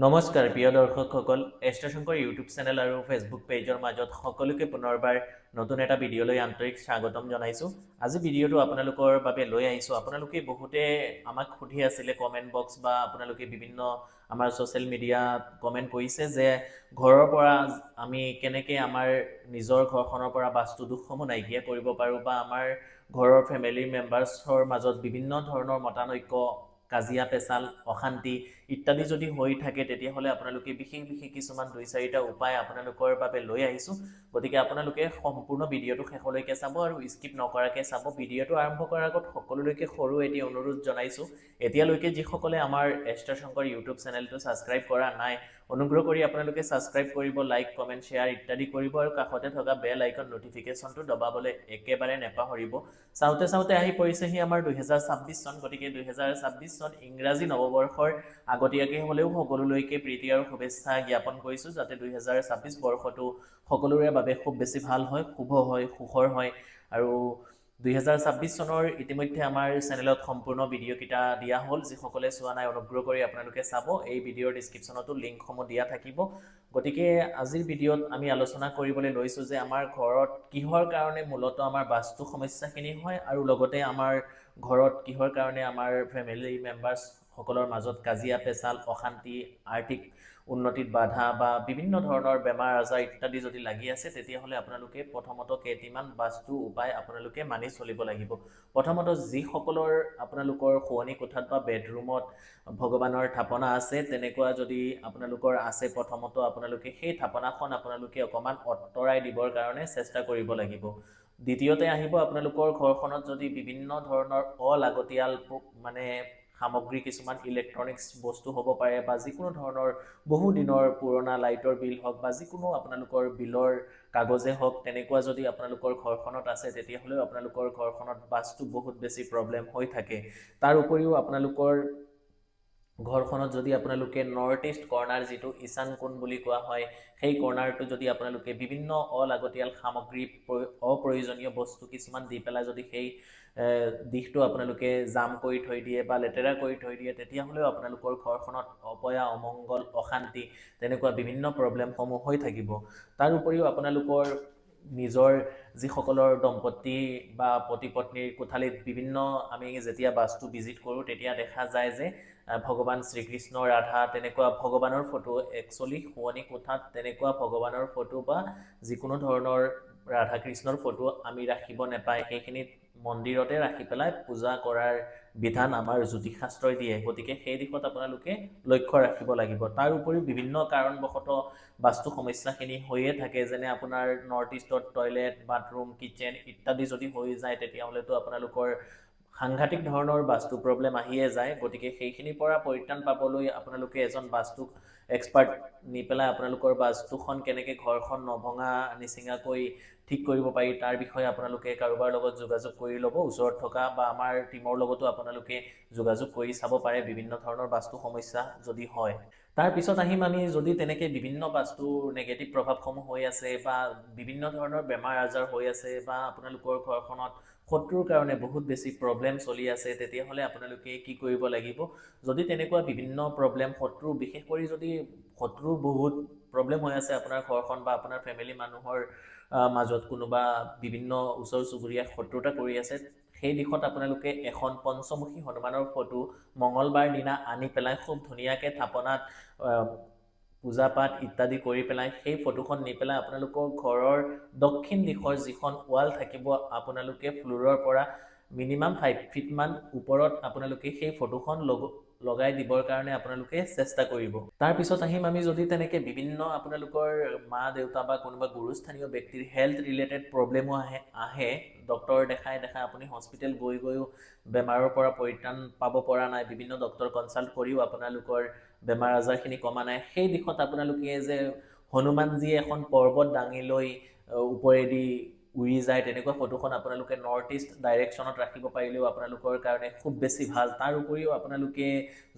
নমস্কাৰ প্ৰিয় দৰ্শকসকল এষ্ট্ৰশংকৰ YouTube channel আৰু ফেচবুক পেজৰ মাজত সকলোকে পুনৰবাৰ নতুন এটা ভিডিঅ'লৈ আন্তৰিক স্বাগতম জনাইছোঁ। আজি ভিডিঅ'টো আপোনালোকৰ বাবে লৈ আহিছোঁ। আপোনালোকে বহুতে আমাক সুধি আছিলে কমেণ্ট বক্স বা আপোনালোকে বিভিন্ন আমাৰ ছ'চিয়েল মিডিয়াত কমেণ্ট কৰিছে যে ঘৰৰ পৰা আমি কেনেকৈ আমাৰ নিজৰ ঘৰখনৰ পৰা বাস্তু দোষসমূহ নাইকিয়া কৰিব পাৰোঁ বা আমাৰ ঘৰৰ ফেমিলি মেম্বাৰ্ছৰ মাজত বিভিন্ন ধৰণৰ মতানৈক্য কাজিয়া পেচাল অশান্তি ইত্যাদি যদি হৈ থাকে তেতিয়াহ'লে আপোনালোকে বিশেষ কিছুমান 2-4টা উপায় আপোনালোকৰ বাবে লৈ আহিছোঁ। গতিকে আপোনালোকে সম্পূৰ্ণ ভিডিঅ'টো শেষলৈকে চাব আৰু স্কিপ নকৰাকৈ চাব। ভিডিঅ'টো আৰম্ভ কৰাৰ আগত সকলোলৈকে সৰু এটি অনুৰোধ জনাইছোঁ। এতিয়ালৈকে যিসকলে আমাৰ এষ্ট্ৰশংকৰ ইউটিউব চেনেলটো ছাবস্ক্ৰাইব কৰা নাই, অনুগ্ৰহ কৰি আপোনালোকে ছাবস্ক্ৰাইব কৰিব, লাইক কমেণ্ট শ্বেয়াৰ ইত্যাদি কৰিব আৰু কাষতে থকা বেল আইকন নটিফিকেশ্যনটো দবাবলৈ একেবাৰে নেপাহৰিব। চাওঁতে চাওঁতে আহি পৰিছেহি আমাৰ 2026 চন। গতিকে 2026 চন ইংৰাজী নৱবৰ্ষৰ আগতীয়াকৈ হ'লেও সকলোলৈকে প্ৰীতি আৰু শুভেচ্ছা জ্ঞাপন কৰিছোঁ, যাতে 2026 বৰ্ষটো সকলোৰে বাবে খুব বেছি ভাল হয়, শুভ হয়, সুখৰ হয়। আৰু 2026 চনৰ ইতিমধ্যে আমাৰ চেনেলত সম্পূৰ্ণ ভিডিঅ'কেইটা দিয়া হ'ল। যিসকলে চোৱা নাই অনুগ্ৰহ কৰি আপোনালোকে চাব। এই ভিডিঅ'ৰ ডিছক্ৰিপশ্যনতো লিংকসমূহ দিয়া থাকিব। গতিকে আজিৰ ভিডিঅ'ত আমি আলোচনা কৰিবলৈ লৈছোঁ যে আমাৰ ঘৰত কিহৰ কাৰণে মূলতঃ আমাৰ বাস্তু সমস্যাখিনি হয় আৰু লগতে আমাৰ ঘৰত কিহৰ কাৰণে আমাৰ ফেমিলি মেম্বাৰ্ছ সকলৰ মাজত কাজিয়া পেচাল অশান্তি আৰ্থিক উন্নতিত বাধা বা বিভিন্ন ধৰণৰ বেমাৰ আজাৰ ইত্যাদি যদি লাগি আছে তেতিয়াহ'লে আপোনালোকে প্ৰথমত কেইটিমান বাস্তু উপায় আপোনালোকে মানি চলিব লাগিব। প্ৰথমত যিসকলৰ আপোনালোকৰ শোৱনি কোঠাত বা বেডৰুমত ভগৱানৰ থাপনা আছে, তেনেকুৱা যদি আপোনালোকৰ আছে প্ৰথমত আপোনালোকে সেই থাপনাখন আপোনালোকে অকণমান আঁতৰাই দিবৰ কাৰণে চেষ্টা কৰিব লাগিব। দ্বিতীয়তে আহিব আপোনালোকৰ ঘৰখনত যদি বিভিন্ন ধৰণৰ অলাগতিয়াল মানে সামগ্ৰী কিছুমান ইলেক্ট্ৰনিক্স বস্তু হ'ব পাৰে বা যিকোনো ধৰণৰ বহু দিনৰ পুৰণা লাইটৰ বিল হওক বা যিকোনো আপোনালোকৰ বিলৰ কাগজে হওক, তেনেকুৱা যদি আপোনালোকৰ ঘৰখনত আছে তেতিয়াহ'লেও আপোনালোকৰ ঘৰখনত বাস্তু বহুত বেছি প্ৰব্লেম হৈ থাকে। তাৰ উপৰিও আপোনালোকৰ ঘৰখনত যদি আপোনালোকে নৰ্থ ইষ্ট কৰ্ণাৰ যিটো ঈশান কোণ বুলি কোৱা হয়, সেই কৰ্ণাৰটো যদি আপোনালোকে বিভিন্ন অলাগতিয়াল সামগ্ৰী অপ্ৰয়োজনীয় বস্তু কিছুমান দি পেলাই যদি সেই দিশটো আপোনালোকে জাম কৰি থৈ দিয়ে বা লেতেৰা কৰি থৈ দিয়ে, তেতিয়াহ'লেও আপোনালোকৰ ঘৰখনত অপয়া অমংগল অশান্তি তেনেকুৱা বিভিন্ন প্ৰব্লেমসমূহ হৈ থাকিব। তাৰ উপৰিও আপোনালোকৰ নিজৰ যিসকলৰ দম্পতী বা পতি পত্নীৰ কোঠালিত বিভিন্ন আমি যেতিয়া বাস্তু ভিজিট কৰোঁ তেতিয়া দেখা যায় যে ভগৱান শ্ৰীকৃষ্ণ ৰাধা তেনেকুৱা ভগৱানৰ ফটো একচুৱেলি শোৱনি কোঠাত তেনেকুৱা ভগৱানৰ ফটো বা যিকোনো ধৰণৰ ৰাধা কৃষ্ণৰ ফটো আমি ৰাখিব নাপায়। সেইখিনিত মন্দিৰতে ৰাখি পেলাই পূজা কৰাৰ বিধান আমাৰ জ্যোতিষশাস্ত্ৰই দিয়ে। গতিকে সেই দিশত আপোনালোকে লক্ষ্য ৰাখিব লাগিব। তাৰ উপৰিও বিভিন্ন কাৰণবশতঃ বাস্তু সমস্যাখিনি হৈয়ে থাকে, যেনে আপোনাৰ নৰ্থ ইষ্টত টয়লেট বাথৰুম কিটচেন ইত্যাদি যদি হৈ যায় তেতিয়াহ'লেতো আপোনালোকৰ সাংঘাতিক ধৰণৰ বাস্তু প্ৰব্লেম আহিয়ে যায়। গতিকে সেইখিনিৰ পৰা পৰিত্ৰাণ পাবলৈ আপোনালোকে এজন বাস্তু এক্সপাৰ্ট নি পেলাই আপোনালোকৰ বাস্তুখন কেনেকৈ ঘৰখন নভঙা নিচিঙাকৈ ঠিক কৰিব পাৰি তাৰ বিষয়ে আপোনালোকে কাৰোবাৰ লগত যোগাযোগ কৰি ল'ব। ওচৰত থকা বা আমাৰ টীমৰ লগতো আপোনালোকে যোগাযোগ কৰি চাব পাৰে বিভিন্ন ধৰণৰ বাস্তু সমস্যা যদি হয়। তাৰপিছত আহিম আমি যদি তেনেকৈ বিভিন্ন বাস্তুৰ নেগেটিভ প্ৰভাৱসমূহ হৈ আছে বা বিভিন্ন ধৰণৰ বেমাৰ আজাৰ হৈ আছে বা আপোনালোকৰ ঘৰখনত শত্ৰুৰ কাৰণে বহুত বেছি প্ৰব্লেম চলি আছে, তেতিয়াহ'লে আপোনালোকে কি কৰিব লাগিব? যদি তেনেকুৱা বিভিন্ন প্ৰব্লেম শত্ৰু বিশেষ কৰি যদি শত্ৰু বহুত প্ৰব্লেম হৈ আছে আপোনাৰ ঘৰখন বা আপোনাৰ ফেমিলি মানুহৰ মাজত কোনোবা বিভিন্ন ওচৰ চুবুৰীয়া শত্ৰুতা কৰি আছে, সেই দিশত আপোনালোকে এখন পঞ্চমুখী হনুমানৰ ফটো মঙলবাৰ দিনা আনি পেলাই খুব ধুনীয়াকৈ থাপনাত পূজা পাঠ ইত্যাদি কৰি পেলাই সেই ফটোখন নি পেলাই আপোনালোকৰ ঘৰৰ দক্ষিণ দিশৰ যিখন ৱাল থাকিব, আপোনালোকে ফ্ল'ৰৰ পৰা মিনিমাম 5 ফিটমান ওপৰত আপোনালোকে সেই ফটোখন লগাই দিবৰ কাৰণে আপোনালোকে চেষ্টা কৰিব। তাৰপিছত আহিম আমি যদি তেনেকৈ বিভিন্ন আপোনালোকৰ মা দেউতা বা কোনোবা গুৰুস্থানীয় ব্যক্তিৰ হেল্থ ৰিলেটেড প্ৰব্লেমো আহে ডক্তৰ দেখাই আপুনি হস্পিটেল গৈও বেমাৰৰ পৰা পৰিত্ৰাণ পাব পৰা নাই, বিভিন্ন ডক্তৰ কনচাল্ট কৰিও আপোনালোকৰ বেমাৰ আজাৰখিনি কমা নাই, সেই দিশত আপোনালোকে যে হনুমানজী এখন পৰ্বত দাঙি লৈ ওপৰেদি উৰি যায় তেনেকুৱা ফটোখন আপোনালোকে নৰ্থ ইষ্ট ডাইৰেকশ্যনত ৰাখিব পাৰিলেও আপোনালোকৰ কাৰণে খুব বেছি ভাল। তাৰ উপৰিও আপোনালোকে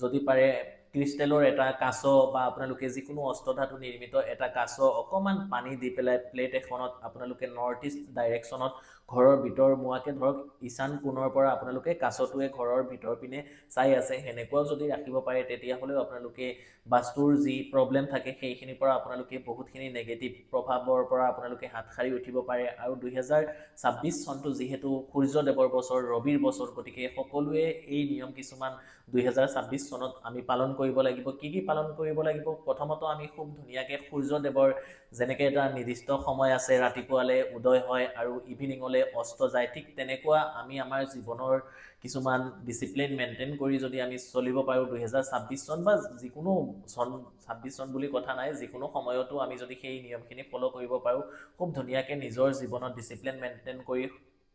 যদি পাৰে ক্ৰিষ্টেলৰ এটা কাছ বা আপোনালোকে যিকোনো অষ্টধাতু নিৰ্মিত এটা কাছ অকণমান পানী দি পেলাই প্লেট এখনত আপোনালোকে নৰ্থ ইষ্ট ডাইৰেকশ্যনত ঘৰৰ ভিতৰ মুৱাকে ধৰক ঈশান কোণৰ পৰা আপোনালোকে কাছটোৱে ঘৰৰ ভিতৰ পিনে চাই আছে হেনেকুৱাও যদি ৰাখিব পাৰে তেতিয়াহ'লেও আপোনালোকে বাস্তুৰ যি প্ৰবলেম থাকে সেইখিনিৰ পৰা আপোনালোকে বহুতখিনি নেগেটিভ প্ৰভাৱৰ পৰা আপোনালোকে হাত সাৰি উঠিব পাৰে আৰু 2026 চনটো যিহেতু সূৰ্যদেৱৰ বছৰ ৰবিৰ বছৰ গতিকে সকলোৱে এই নিয়ম কিছুমান 2026 চনত আমি পালন কৰিব লাগিব কি পালন কৰিব লাগিব প্ৰথমত আমি খুব ধুনিয়াকে সূৰ্যদেৱৰ যেনেকৈ এটা নিৰ্দিষ্ট সময় আছে ৰাতিপুৱালে উদয় হয় আৰু ইভিনিংলে অস্ত যায় ঠিক তেনেকুৱা আমি আমাৰ জীৱনৰ কিছুমান ডিসিপ্লিন মেইনটেইন কৰি যদি আমি চলিব পাৰো 2026 চন বা যিকোনো চন 26 চন বুলি কথা নাই যিকোনো সময়তো আমি যদি সেই নিয়মখিনি ফলো কৰিব পাৰো খুব ধুনিয়াকে নিজৰ জীৱনত ডিসিপ্লিন মেইনটেইন কৰি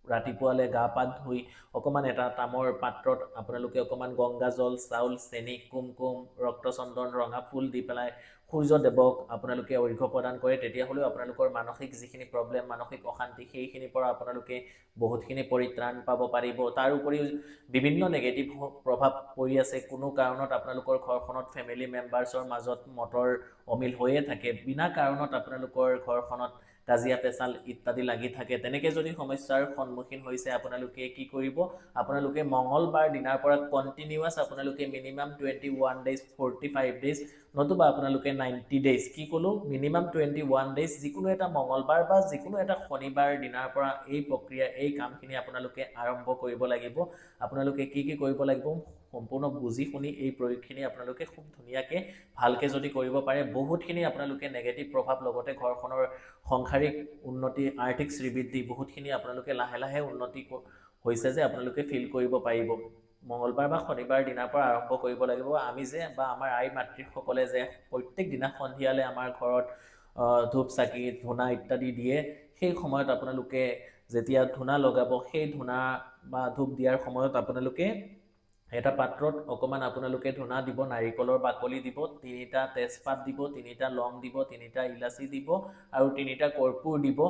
ৰাতিপুৱালে গা পা ধুই অকমান এটা তামৰ পাত্ৰত আপোনালোকে অকমান গংগা জল চাউল চেনি কুমকুম ৰক্তচন্দন ৰঙা ফুল দি পেলাই সূৰ্যদেৱক আপোনালোকে অৰ্ঘ্য প্ৰদান কৰে তেতিয়া হলেও আপোনালোকৰ মানসিক যিখিনি প্ৰবলেম মানসিক অশান্তি সেইখিনি পৰা আপোনালোকে বহুতখিনি পৰিত্ৰাণ পাব পাৰিব তাৰ উপৰিও বিভিন্ন নেগেটিভ প্ৰভাৱ পৰি আছে কোনো কাৰণত আপোনালোকৰ ঘৰখনত ফ্যামিলি মেম্বাৰ্ছৰ মাজত মটৰ অমিল হৈয়ে থাকে বিনা কাৰণত আপোনালোকৰ ঘৰখনত কাজিয়া পেচাল ইত্যাদি লাগি থাকে তেনেকে যদি সমস্যাৰ সন্মুখীন হৈছে আপোনালোকে কি কৰিব আপোনালোকে মঙ্গলবাৰ দিনাৰ পৰা কন্টিনিউয়াস আপোনালোকে মিনিমাম 21 ডেজ 45 ডেজ নতুবা আপোনালোকে 90 ডেজ কি কলো মিনিমাম 21 ডেজ যিকোনো এটা মঙ্গলবাৰ বা যিকোনো এটা শনিবাৰ দিনাৰ পৰা এই প্ৰক্ৰিয়া এই কামখিনি আপোনালোকে আৰম্ভ কৰিব লাগিব আপোনালোকে কি কৰিব লাগিব সম্পূৰ্ণ বুজি শুনি এই প্ৰয়োগখিনি আপোনালোকে খুব ধুনিয়াকে ভালকে যদি কৰিব পাৰে বহুতখিনি আপোনালোকে নেগেটিভ প্ৰভাৱ লগতে ঘৰখনৰ সংসাৰিক উন্নতি আৰ্থিক শ্ৰীবৃদ্ধি বহুতখিনি আপোনালোকে লাহে লাহে উন্নতি হৈছে যে আপোনালোকে ফিল কৰিব পাৰিব মঙ্গলবাৰ বা শনিবাৰ দিনাৰ পৰা আৰম্ভ কৰিব লাগিব আমি যে বা আমাৰ আই মাতৃ সকলে যে প্ৰত্যেক দিনা সন্ধিয়ালে আমাৰ ঘৰত ধূপ চাকি ধূনা ইত্যাদি দিয়ে সেই সময়ত আপোনালোকে যেতিয়া ধূনা লগাব সেই ধূনা বা ধূপ দিয়াৰ সময়ত আপোনালোকে এটা পাত্ৰত অকমান আপোনালোকে ধূনা দিব নাৰিকলৰ বাকলি দিব তিনিটা তেজপাত দিব তিনিটা লং দিব তিনিটা ইলাচি দিব আৰু তিনিটা কৰ্পূৰ দিব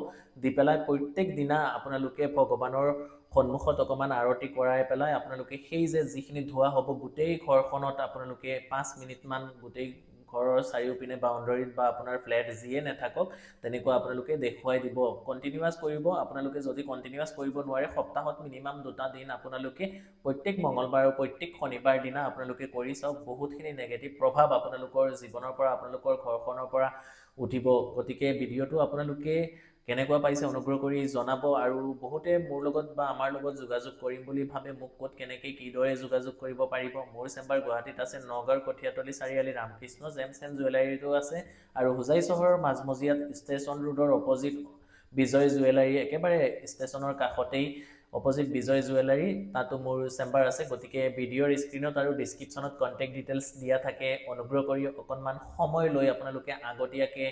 দি পেলাই প্ৰত্যেক দিনা আপোনালোকে ভগৱানৰ সন্মুখত অকমান আৰতি কৰাই পেলাই আপোনালোকে সেই যে যিখিনি ধোৱা হ'ব গোটেই ঘৰখনত আপোনালোকে 5 মিনিট মান গোটেই ঘৰৰ চাৰিওপিনে বাউণ্ডাৰীত বা আপোনাৰ ফ্ল্যাট যিয়ে নেথাকক তেনেকুৱা আপোনালোকে দেখুৱাই দিব কন্টিনিউয়াস কৰিব আপোনালোকে যদি কন্টিনিউয়াস কৰিব নোৱাৰে সপ্তাহত মিনিমাম দুটা দিন আপোনালোকে প্ৰত্যেক মঙ্গলবাৰ আৰু প্ৰত্যেক শনিবাৰ দিনা আপোনালোকে কৰি চাওক বহুতখিনি নেগেটিভ প্ৰভাৱ আপোনালোকৰ জীৱনৰ পৰা আপোনালোকৰ ঘৰখনৰ পৰা উঠিব গতিকে ভিডিওটো আপোনালোকে কেনেকুৱা পাইছে অনুগ্ৰহ কৰি জনাব আৰু বহুতে মোৰ লগত বা আমাৰ লগত যোগাযোগ কৰিম বুলি ভাবে মোক ক'ত কেনেকৈ কিদৰে যোগাযোগ কৰিব পাৰিব মোৰ চেম্বাৰ গুৱাহাটীত আছে নগাঁৱৰ কঠিয়াতলি চাৰিআলি ৰামকৃষ্ণ জেমছ এণ্ড জুৱেলাৰীটো আছে আৰু হুজাই চহৰৰ মাজমজিয়াত ষ্টেচন ৰোডৰ অপজিট বিজয় জুৱেলাৰী একেবাৰে ষ্টেচনৰ কাষতেই অপজিট বিজয় জুৱেলাৰী তাতো মোৰ চেম্বাৰ আছে গতিকে ভিডিওৰ স্ক্ৰিনত আৰু ডেসক্ৰিপচনত কন্টেক্ট ডিটেইলছ দিয়া থাকে অনুগ্ৰহ কৰি অকনমান সময় লৈ আপোনালোকে আগতীয়াকে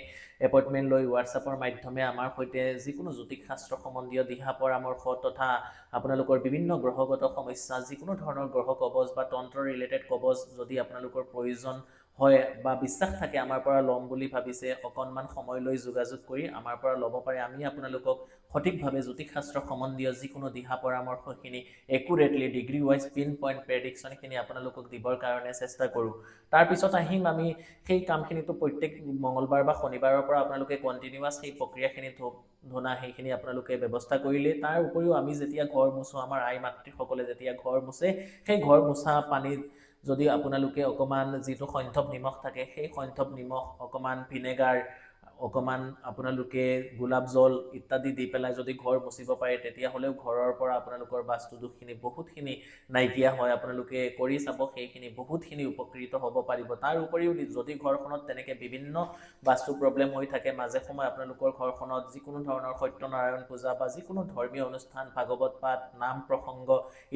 এপইন্টমেন্ট লৈ WhatsAppৰ মাধ্যমে আমাৰ সৈতে যিকোনো জ্যোতিষ শাস্ত্ৰ সম্বন্ধীয় দিহা পৰামৰ্শ তথা আপোনালোকৰ বিভিন্ন গ্ৰহগত সমস্যা যিকোনো ধৰণৰ গ্ৰহ কবচ বা তন্ত্ৰ ৰিলেটেড কবচ যদি আপোনালোকৰ প্ৰয়োজন হয় বা বিশ্বাস থাকে আমাৰ পৰা লম বুলি ভাবিছে অকনমান সময় লৈ যোগাযোগ কৰি আমাৰ পৰা লব পাৰে আমি আপোনালোকক সঠিকভাৱে জ্যোতিষ শাস্ত্ৰ সম্বন্ধীয় যিকোনো দিহা পৰামৰ্শখিনি accurately degree wise pin point প্ৰেডিকচনখিনি আপোনালোকক দিবৰ কাৰণে চেষ্টা কৰোঁ তাৰ পিছত আহিম আমি সেই কামখিনিটো প্ৰত্যেক মঙ্গলবাৰ বা শনিবাৰৰ পৰা আপোনালোকে কন্টিনিউয়াস সেই প্ৰক্ৰিয়াখিনি ধুনা সেইখিনি আপোনালোকে ব্যৱস্থা কৰিলে তাৰ উপৰিও আমি যেতিয়া ঘৰ মুছো আমাৰ আই মাতৃসকলে যেতিয়া ঘৰ মুছে সেই ঘৰ মুছা পানীত যদি আপোনালোকে অকমান যিটো সন্থব নিমখ থাকে সেই সন্থব নিমখ অকমান ভিনেগাৰ অকমান আপোনালোকে গোলাপ জল ইত্যাদি দি পেলাই যদি ঘৰ মুছিব পাৰে তেতিয়া হলেও ঘৰৰ পৰা আপোনালোকৰ বাস্তু দুখখিনি বহুতখিনি নাইকিয়া হয় আপোনালোকে কৰি চাব সেইখিনি বহুতখিনি উপকৃত হ'ব পাৰিব তাৰ উপৰিও যদি ঘৰখনত তেনেকে বিভিন্ন বাস্তু প্ৰবলেম হৈ থাকে মাজে সময় আপোনালোকৰ ঘৰখনত যিকোনো ধৰণৰ সত্যনাৰায়ণ পূজা বা যিকোনো ধৰ্মীয় অনুষ্ঠান ভাগৱত পাঠ নাম প্ৰসংগ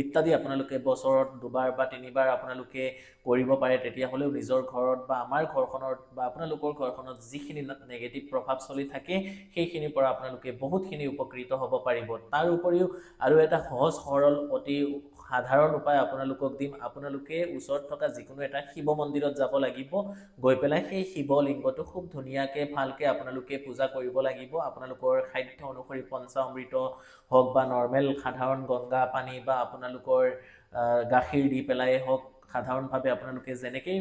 ইত্যাদি আপোনালোকে বছৰত দুবাৰ বা তিনিবাৰ আপোনালোকে কৰিব পাৰে তেতিয়া হলেও নিজৰ ঘৰত বা আমাৰ ঘৰখনত বা আপোনালোকৰ ঘৰখনত যিখিনি নেগেটিভ প্ৰভাৱ চলি থাকে সেইখিনিৰ পৰা আপোনালোকে বহুতখিনি উপকৃত হ'ব পাৰিব তাৰ উপৰিও আৰু এটা সহজ সৰল অতি সাধাৰণ উপায় আপোনালোকক দিম আপোনালোকে ওচৰত থকা যিকোনো এটা শিৱ মন্দিৰত যাব লাগিব গৈ পেলাই সেই শিৱ লিংগটো খুব ধুনিয়াকে ভালকে আপোনালোকে পূজা কৰিব লাগিব আপোনালোকৰ খাদ্য অনুসৰি পঞ্চামৃত হওক বা নৰমেল সাধাৰণ গংগা পানী বা আপোনালোকৰ গাখীৰ দি পেলাই হওক সাধাৰণভাৱে আপোনালোকে যেনেকেই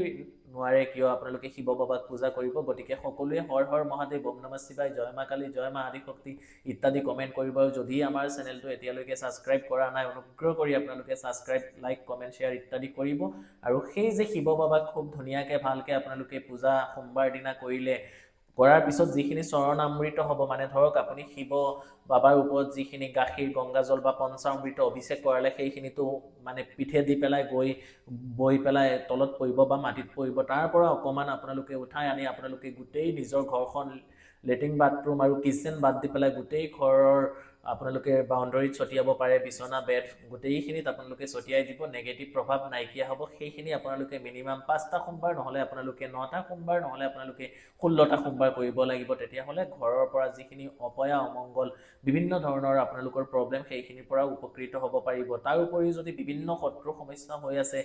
নোৱাৰে কিয় আপোনালোকে শিৱ বাবাক পূজা কৰিব গতিকে সকলোৱে হৰ হৰ মহাদেৱ ওম নমঃ শিৱায় জয় মা কালী জয় মা আদিশক্তি ইত্যাদি কমেণ্ট কৰিব আৰু যদি আমাৰ চেনেলটো এতিয়ালৈকে ছাবস্ক্ৰাইব কৰা নাই অনুগ্ৰহ কৰি আপোনালোকে ছাবস্ক্ৰাইব লাইক কমেণ্ট শ্বেয়াৰ ইত্যাদি কৰিব আৰু সেই যে শিৱ বাবাক খুব ধুনীয়াকৈ ভালকৈ আপোনালোকে পূজা সোমবাৰ দিনা কৰিলে কৰাৰ পিছত যিখিনি চৰণামৃত হ'ব মানে ধৰক আপুনি শিৱ বাবাৰ ওপৰত যিখিনি গাখীৰ গংগাজল বা পঞ্চামৃত অভিষেক কৰালে সেইখিনিতো মানে পিঠে দি পেলাই বৈ পেলাই তলত পৰিব বা মাটিত পৰিব তাৰ পৰা অকণমান আপোনালোকে উঠাই আনি আপোনালোকে গোটেই নিজৰ ঘৰখন লেট্ৰিন বাথৰুম আৰু কিচেন বাদ দি পেলাই গোটেই ঘৰৰ আপোনালোকে বাউণ্ডাৰীত ছটিয়াব পাৰে বিছনা বেড গোটেইখিনিত আপোনালোকে ছটিয়াই দিব নেগেটিভ প্ৰভাৱ নাইকিয়া হ'ব সেইখিনি আপোনালোকে মিনিমাম 5টা সোমবাৰ নহ'লে আপোনালোকে 9টা সোমবাৰ নহ'লে আপোনালোকে 16টা সোমবাৰ কৰিব লাগিব তেতিয়াহ'লে ঘৰৰ পৰা যিখিনি অপয়া অমংগল বিভিন্ন ধৰণৰ আপোনালোকৰ প্ৰব্লেম সেইখিনিৰ পৰা উপকৃত হ'ব পাৰিব তাৰ উপৰি যদি বিভিন্ন শত্ৰু সমস্যা হৈ আছে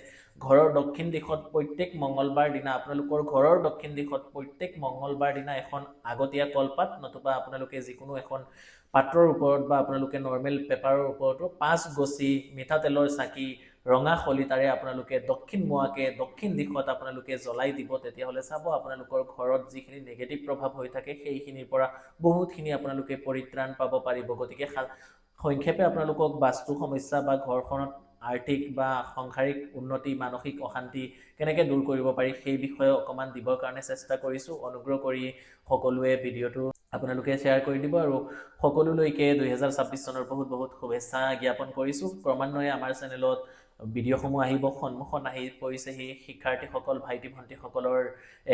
ঘৰৰ দক্ষিণ দিশত প্ৰত্যেক মঙ্গলবাৰ দিনা আপোনালোকৰ ঘৰৰ দক্ষিণ দিশত প্ৰত্যেক মঙ্গলবাৰ দিনা এখন আগতীয়া কলপাত নতুবা আপোনালোকে যিকোনো এখন পাত্ৰৰ ওপৰত বা আপোনালোকে নৰ্মেল পেপাৰৰ ওপৰতো 5 গছি মিঠাতেলৰ চাকি ৰঙা খলিতাৰে আপোনালোকে দক্ষিণ মুৱাকে দক্ষিণ দিশত আপোনালোকে জ্বলাই দিব তেতিয়াহ'লে চাব আপোনালোকৰ ঘৰত যিখিনি নেগেটিভ প্ৰভাৱ হৈ থাকে সেইখিনিৰ পৰা বহুতখিনি আপোনালোকে পৰিত্ৰাণ পাব পাৰিব গতিকে সংক্ষেপে আপোনালোকক বাস্তু সমস্যা বা ঘৰখনত আৰ্থিক বা সাংসাৰিক উন্নতি মানসিক অশান্তি কেনেকৈ দূৰ কৰিব পাৰি সেই বিষয়ে অকণমান দিবৰ কাৰণে চেষ্টা কৰিছোঁ অনুগ্ৰহ কৰি সকলোৱে ভিডিঅ'টো আপোনালোকে শ্বেয়াৰ কৰি দিব আৰু সকলোলৈকে 2026 চনৰ বহুত বহুত শুভেচ্ছা জ্ঞাপন কৰিছোঁ ক্ৰমান্বয়ে আমাৰ চেনেলত ভিডিঅ'সমূহ আহিব সন্মুখত আহি পৰিছেহি শিক্ষাৰ্থীসকল ভাইটি ভণ্টিসকলৰ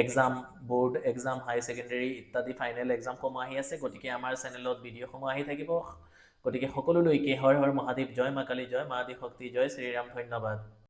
এক্সাম বোৰ্ড এক্সাম হাই ছেকেণ্ডেৰী ইত্যাদি ফাইনেল এক্সামসমূহ আহি আছে গতিকে আমাৰ চেনেলত ভিডিঅ'সমূহ আহি থাকিব গতিকে সকলোলৈকে হৰ হৰ মহাদেৱ জয় মা কালী জয় মা আদিশক্তি জয় শ্ৰীৰাম ধন্যবাদ